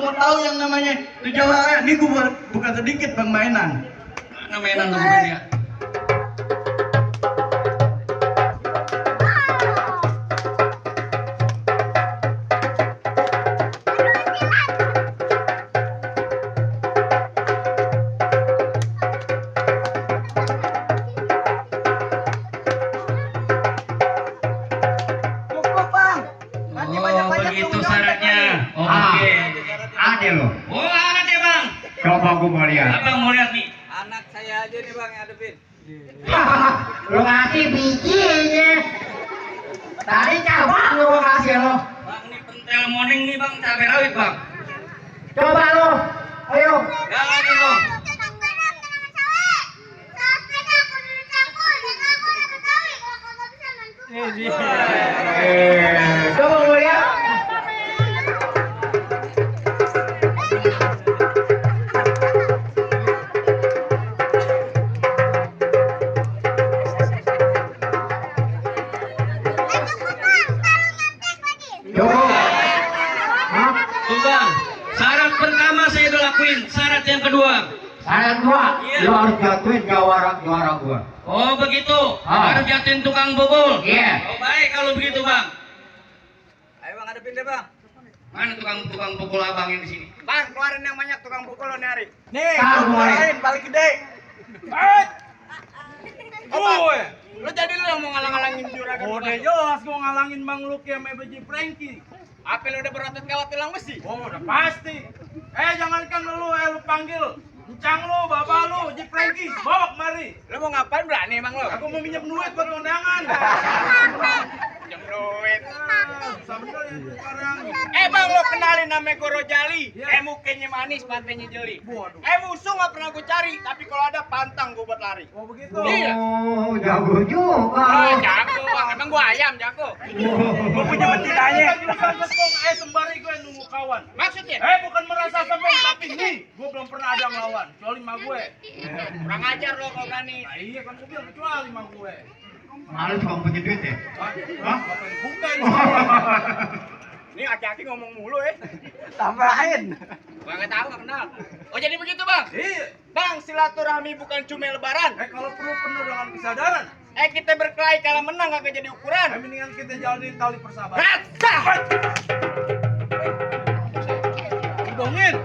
mau tahu yang namanya itu jawara, ini gue bukan sedikit bang mainan. Mainan nomor dia. Begitu syaratnya. Oke. Ada loh. Oh, ada bang. Coba aku mau lihat. Abang mau lihat nih. Anak saya aja nih bang yang hadepin. Lu ngasih bijinya. Tadi cabang lu mau kasih lo. Bang ini pentel morning nih bang, cabai rawit bang. Coba lo. Ayo. Jalan nih lo. Coba mau lihat. Tuh bang, syarat pertama saya udah lakuin, syarat yang kedua. Syarat gua, Iya. lu harus jatuhin juara gua. Oh begitu, Ah. harus jatuhin tukang pukul. Iya. Oh baik kalau begitu bang. Ayo bang hadepin deh bang. Mana tukang pukul abang yang di sini? Bang keluarin yang banyak tukang pukul lo nih Ari. Nih, Tahu, gue keluarin paling gede. Oh, lu jadi lu yang mau ngalang-ngalangin juragan. Udah jelas gue ngalangin Bang Luki sama Beji Franky. Apa lu udah berotot gawat tulang besi? Oh udah pasti. Jangankan lu panggil Encang lu, bapak lu, Ji Franky, bawa kemari. Lu mau ngapain berani emang lu? Aku mau minjem duit buat kondangan. Jam duit. Sambil ya sekarang. Bang lo kenalin namanya Goro Jali. Iya. Mukanya manis, bantainya jeli. Waduh. Musuh nggak pernah gue cari, tapi kalau ada pantang gue buat lari. Oh begitu. Iya. Oh, jago juga. Oh, jago bang, emang gue ayam jago. Gue punya betinanya. Jurusan sembong, sembari gue nunggu kawan. Maksudnya? Bukan merasa sombong, tapi nih, gue belum pernah ada ngelawan. Kecuali ma gue. Kurang ajar lo kalau berani. Nah iya kan gue bilang kecuali ma gue. Malu cuma punya duit ya? Hah? Apa yang bukan? Ini aki-aki ngomong mulu Tambahin. Gua nggak tahu nggak kenal. Oh jadi begitu bang? Iya. Bang silaturahmi bukan cuma lebaran. Kalau perlu penuh dengan kesadaran. Kita berkelahi kalah menang kagak jadi ukuran. Mendingan kita jalanin tali persahabatan. Rasa. Dongin.